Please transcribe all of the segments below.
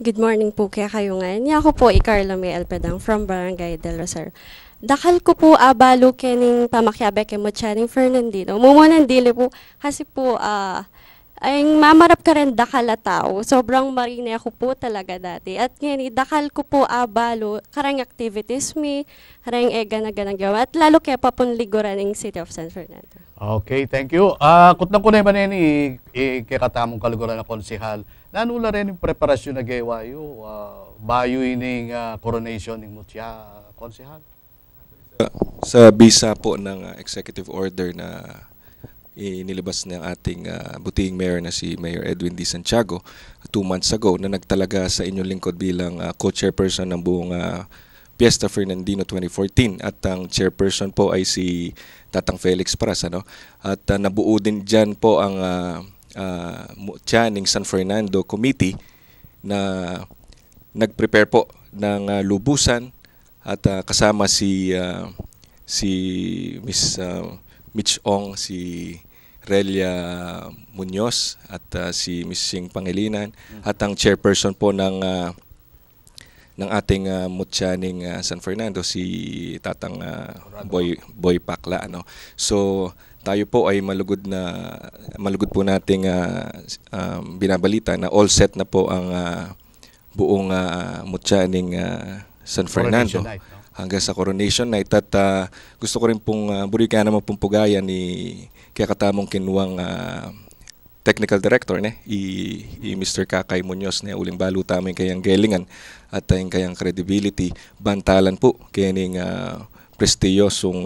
Good morning po kaya kayo ngayon. Ako po, Carla May Alpedang from Barangay del Rosario. Dakal ko po balo kening pamakyabe ke mo charing Fernandino. Mumunan dili po kasi po ay mamarap ka rin dakal a tao. Sobrang marine ako po talaga dati. At ngayon, dakal ko po balo karang activities mi, karang ega na ganang gawa. At lalo kaya papunliguran ng City of San Fernando. Okay, thank you. Kutnang ko na ba nini kikatamong kaluguran na konsihal. Nanula rin yung preparasyon na gawayo. Bayo ining coronation ng Mutya, konsihal. Sa bisa po ng executive order na inilabas ng ating butihing mayor na si Mayor Edwin D. Santiago 2 months ago na nagtalaga sa inyong lingkod bilang co-chairperson ng buong Fiesta Fernandino 2014 at ang chairperson po ay si Tatang Felix Pras, ano? At nabuo din dyan po ang Channing San Fernando Committee na nag-prepare po ng lubusan at kasama si Miss Mitch Ong, si Relia Munoz at si Miss Sing Pangilinan at ang chairperson po ng ating Mutyaning San Fernando si Tatang Boy Pakla, ano. So tayo po ay malugod po nating binabalita na all set na po ang buong Mutyaning San Fernando Coronation night, no? hanggang sa Coronation Night. At gusto ko rin pong burikan naman pong pugayan ni kaya katamong kinuwang technical director i Mr. Kakay Munoz na uling balu taming kayang galingan at ang kayang credibility bantalan po kayaning prestiyosong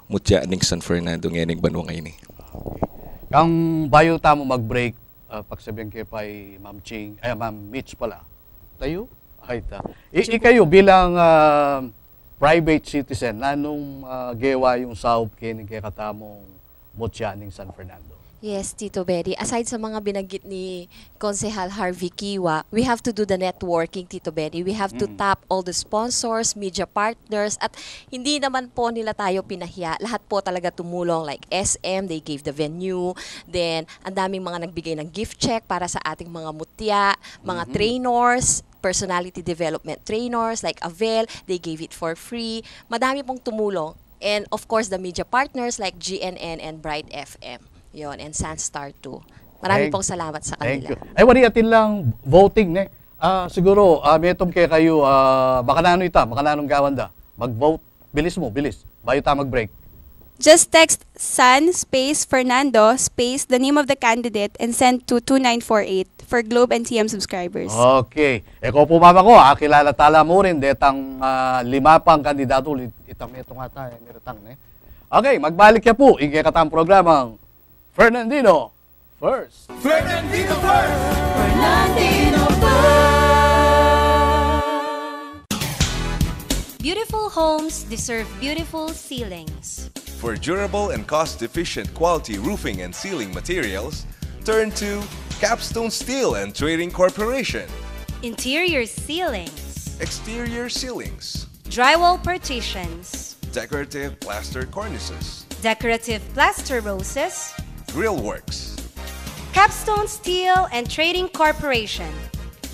mutya ning San Fernando ngayon banwa ngayon. Kang bayo tamo mag-break, pagsabihan kayo pa'y Ma'am Ching, Ma'am Mitch pala. Tayo? Ay ta. Ikayo bilang private citizen, nanong gewa yung saop kining kaya katamong mutya ning San Fernando? Yes, Tito Betty. Aside sa mga binanggit ni Konsehal Harvey Kiwa, we have to do the networking, Tito Betty. We have to tap all the sponsors, media partners, at hindi naman po nila tayo pinahiya. Lahat po talaga tumulong like SM, they gave the venue. Then, ang daming mga nagbigay ng gift check para sa ating mga mutya, mga trainers, personality development trainers like Avel, they gave it for free. Madami pong tumulong. And of course, the media partners like GNN and Bright FM. Yon, and Sunstar 2. Maraming pong salamat sa Thank kanila. you. Ay, wali atin lang voting, ne? Siguro, metong kayo, baka na ano ita, baka na anong gawanda. Mag-vote. Bilis mo, bilis. Bayo ta mag-break. Just text San space Fernando space the name of the candidate and send to 2948 for Globe and TM subscribers. Okay. Eko po mama ko, kilala tala mo rin, detang 5 pang kandidato, itang ito nga tayo, niretang, ne? Okay, magbalik ya po, ikikatang programang Fernandino First. Fernandino First! Fernandino Beautiful homes deserve beautiful ceilings. For durable and cost-efficient quality roofing and ceiling materials, turn to Capstone Steel and Trading Corporation. Interior ceilings. Exterior ceilings. Drywall partitions. Decorative plaster cornices. Decorative plaster roses. Grill works. Capstone Steel and Trading Corporation.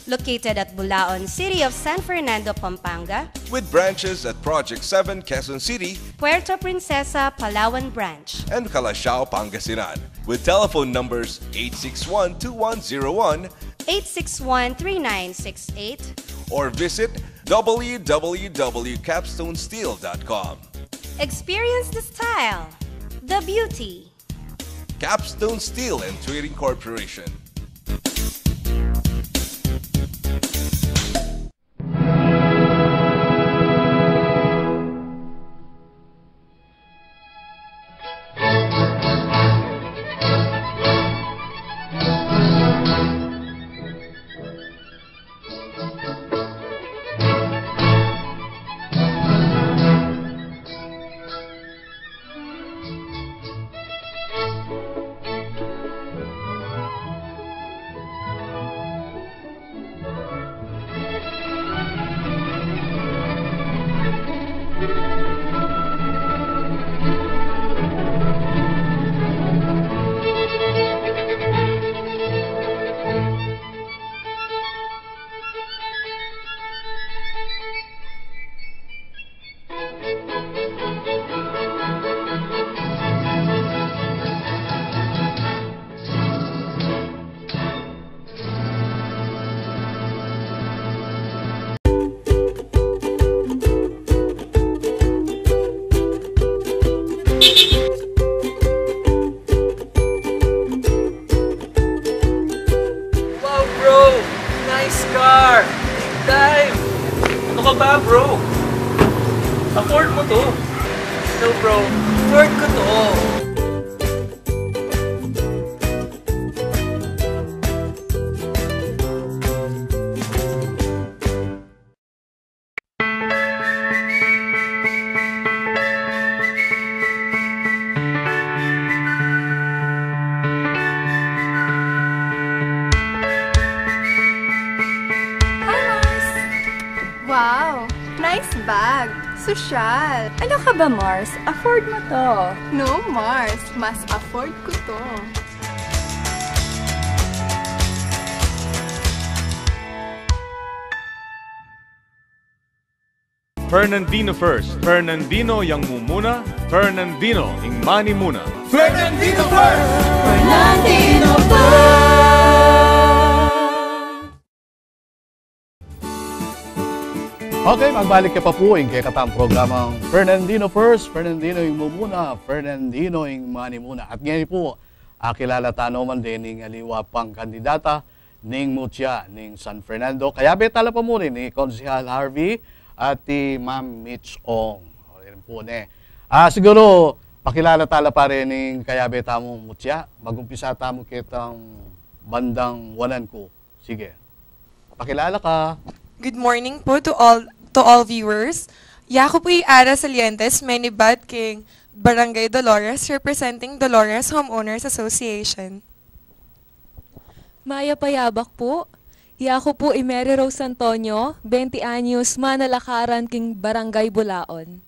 Located at Bulaon, City of San Fernando, Pampanga. With branches at Project 7, Quezon City. Puerto Princesa, Palawan Branch. And Calasiao, Pangasinan. With telephone numbers 861-2101. 861-3968. Or visit www.capstonesteel.com. Experience the style, the beauty. Capstone Steel and Trading Corporation. Nice car! Dive! Ano ka ba, bro? Afford mo to. No, bro. Afford ko to. Wow! Nice bag! Sosyal! Ano ka ba, Mars? Afford mo to. No, Mars. Mas afford ko to. Fernandino first. Fernandino yang mumuna. Fernandino ing mani muna. Fernandino first! Fernandino first! Okay, magbalik ka pa po yung kay katang programang Fernandino First, Fernandino yung mumuna, Fernandino yung mani muna. At ngayon po, kilala tano man din ng aliwa pang kandidata ng Mutya ng San Fernando. Kaya betala pa mo rin ni Konsehal Harvey at ni Ma'am Mitch Ong. O rin po siguro, pakilala tala pa rin ng kaya beta mo Mutya. Magumpisa tamo kitang bandang wanan ko. Sige, pakilala ka. Good morning po to all viewers. Yako po Ara Salientes, Menibad King, Barangay Dolores, representing Dolores Homeowners Association. Maya Payabak po. Yako po Mary Rose Antonio, 20 anyos, Manalakaran King Barangay Bulaon.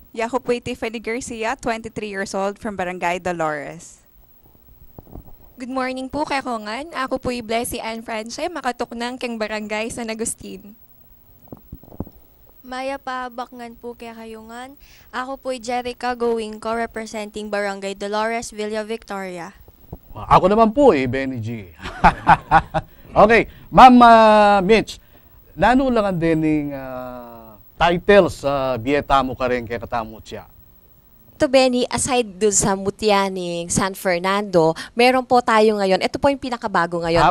Yako po Tiffany Garcia, 23 years old, from Barangay Dolores. Good morning po kay Kongan. Ako po Blessy Ann France, makatuknang keng Barangay San Agustin. Maya Pahabakngan po kay Kayungan. Ako po Jerica Gowingco, representing Barangay Dolores, Villa Victoria. Ako naman po Benny G. Okay, Ma'am Mitch, nanulangan din ng titles sa biyeta mo ka rin kay katamo siya. Ito, Benny, aside dun sa Mutyaning San Fernando, meron po tayo ngayon. Ito po yung pinakabago ngayon.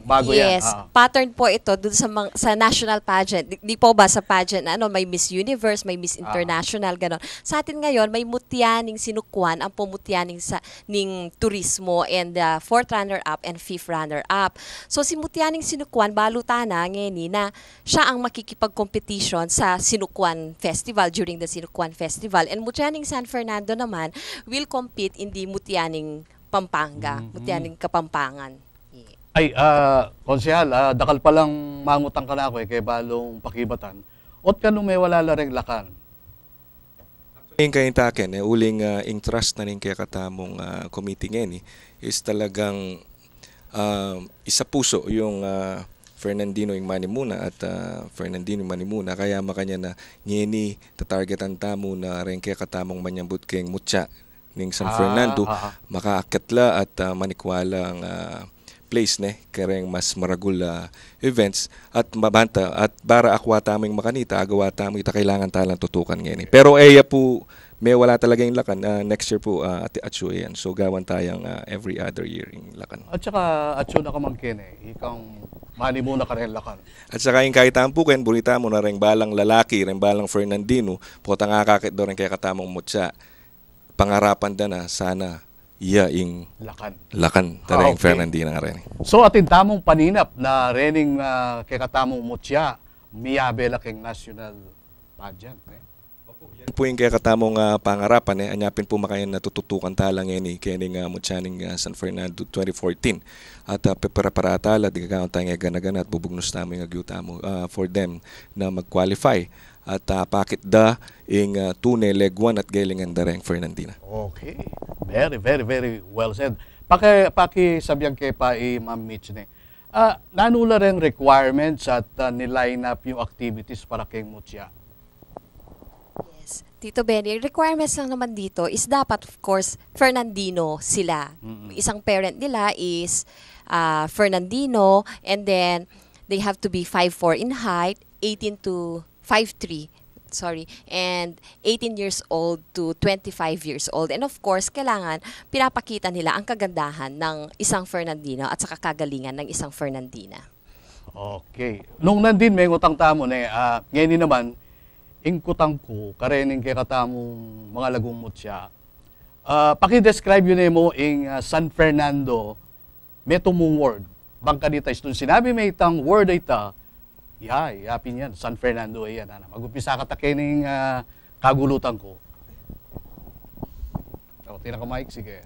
Bago yes, yan. Pattern po ito dun sa national pageant. Di po ba sa pageant, may Miss Universe, may Miss International, ganon. Sa atin ngayon, may Mutyaning Sinukwan, ang pumutyaning ning turismo, and 4th runner-up and 5th runner-up. So, si Mutyaning Sinukwan, balutana ngayon na siya ang makikipag-competition sa Sinukwan Festival, during the Sinukwan Festival. And Mutyaning San Fernando naman will compete in the Mutyaning Pampanga, Mutyaning Kapampangan. Ay, Konsehal, dakal palang mangutang ka na ako kay balong pakibatan. Ot ka nung may wala la ring lakan? Yung kaintakin, uling interest na rin kaya katamong committee ngayon is talagang isa puso yung Fernandino yung Manimuna at Fernandino yung Manimuna. Kaya makanya na ngini tatargetan tamo na rin kaya katamong manyambut kayong Mutya ng San Fernando. Makaakatla at manikwala ang place kareng mas maragul events at mabanta at para akwa tamo yung makanita, agawa tamo ita kailangan talang tutukan ngayon. Pero po may wala talaga yung lakan. Next year po, atso yan. So, gawan tayong every other year yung lakan. At saka, atso na kamangkin Ikang mani muna ka rin lakan. At saka yung kahit ampukin, bunita mo na rin balang lalaki, rin balang Fernandino, pota nga kakit doon rin kaya katamang Mutya. Pangarapan da na, sana, yung lakan. Tareng Fernandino nga rin. So, atin tamong paninap na rening kaya katamong Mutya, miyabela king national pageant. Po yung kaya katamong pangarapan, anyapin po makayan natututukan talang yan kaya ng Mutyaning San Fernando 2014. At para tala, di kakaon tayo gana-gana at bubugnos namin yung agyuta mo for them na mag-qualify. At pakit da yung tune, leg 1 at galingan da rin Fernandina. Okay. Very, very, very well said. Sabihan kay pa Ma'am Mitch nanula rin requirements at niline up yung activities para kay Mutya. Tito Benny, requirements lang naman dito is dapat, of course, Fernandino sila. Isang parent nila is Fernandino, and then they have to be 5'4" in height, 18 to 5'3", and 18 years old to 25 years old. And of course, kailangan pinapakita nila ang kagandahan ng isang Fernandino at saka kagalingan ng isang Fernandina. Okay. Nung nandin may ngutang tamo na ngayon naman ingkutang ko karening kay katamong mga lagumot siya. Paki-describe yun mo ing San Fernando metumong word. Bangka dita istun sinabi may itang word ita. Yapin yan. San Fernando yan. Mag-upisa ka takining kagulutan ko. Tira ka, Mike. Sige.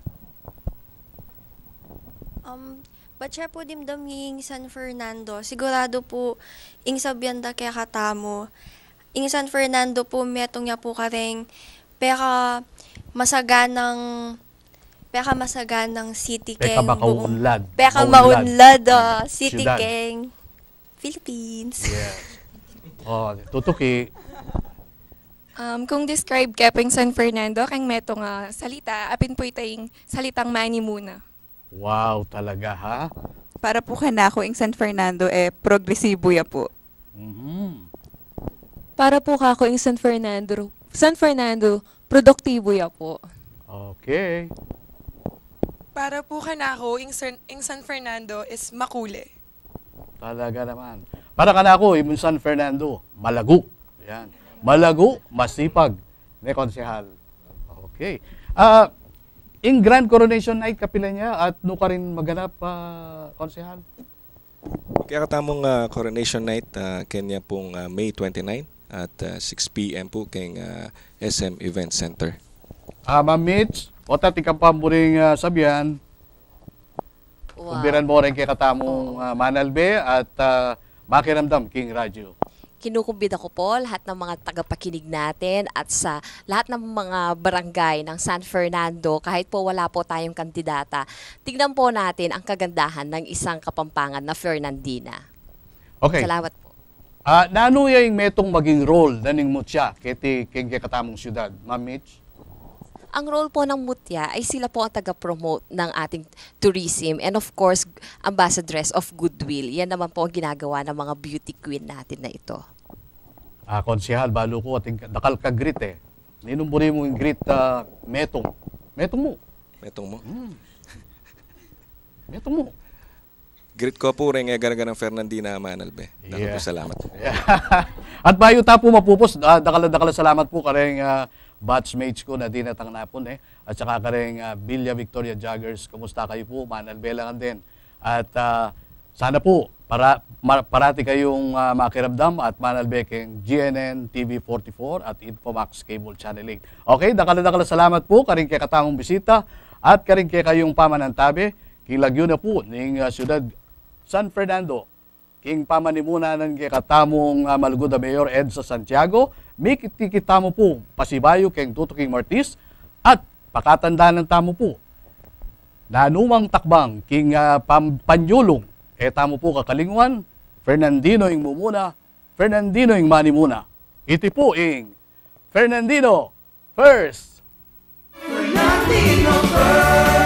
Ba't po dimdaming San Fernando? Sigurado po, ing sabyanda kaya katamo. Ing San Fernando po, metong niya po kareng peka masaganang city Peka keng makaunlad. Peka maunlad city keng Philippines. Yes. Tutuki. Kung describe kepeng San Fernando, kang meto nga salita, apin po itayong salitang mani muna. Wow, talaga ha? Para po kanako ing San Fernando, progresibo ya po. Para po kako ing San Fernando, produktibo ya po. Okay. Para po kanako ing San Fernando is makule. Talaga naman. Para ka na ako, yung San Fernando, malago. Yan. Malago, masipag. May konsehal. Okay. In Grand Coronation Night, kapila niya, at no ka rin maganap, konsehal? Kaya katamong Coronation Night, kanya pong May 29 at 6 p.m. po kay SM Event Center. Ma'am Mitch, o tatikang pamburing sabihan, kumbiran mo rin kay katamong Manalbe at makiramdam King Radio. Kinukumbida ko po lahat ng mga tagapakinig natin at sa lahat ng mga barangay ng San Fernando, kahit po wala po tayong kandidata, tignan po natin ang kagandahan ng isang Kapampangan na Fernandina. Okay. Salamat po. Nano yung metong maging role na ning mutya kay katamong syudad, Ma'am Mitch? Ang role po ng Mutya ay sila po ang taga-promote ng ating tourism and of course, ambassadress of goodwill. Yan naman po ang ginagawa ng mga beauty queen natin na ito. Konsehal, balo ko ating dakal ka grit eh. Ninumburi mo yung grit metong. Metong mo. Metong mo? Metong mo. Grit ko po rin garagarang Fernandina Manalbe. Dakal po salamat. At bayo ta po mapupos, dakala salamat po kareng batchmates ko na dinatang napon at saka kareng Villa Victoria Joggers, kumusta kayo po? Manalbe lang din. At sana po parati kayong makiramdam at Manalbe keng GNN TV 44 at Infomax Cable Channel 8. Okay, dakala salamat po karing kay katangong bisita at karing kay kayong pamanantabi kilagyo na po ning siyudad San Fernando. King pamanimunanan kay katamong Malugod na Mayor Ed sa Santiago, may kita mo po pasibayo keng Tutuking Martis at pakatandaan ng tamo po na anumang takbang king panyulong tamo po kakalingwan Fernandino ing mumuna, Fernandino ing manimuna. Iti po ing Fernandino First! Fernandino First!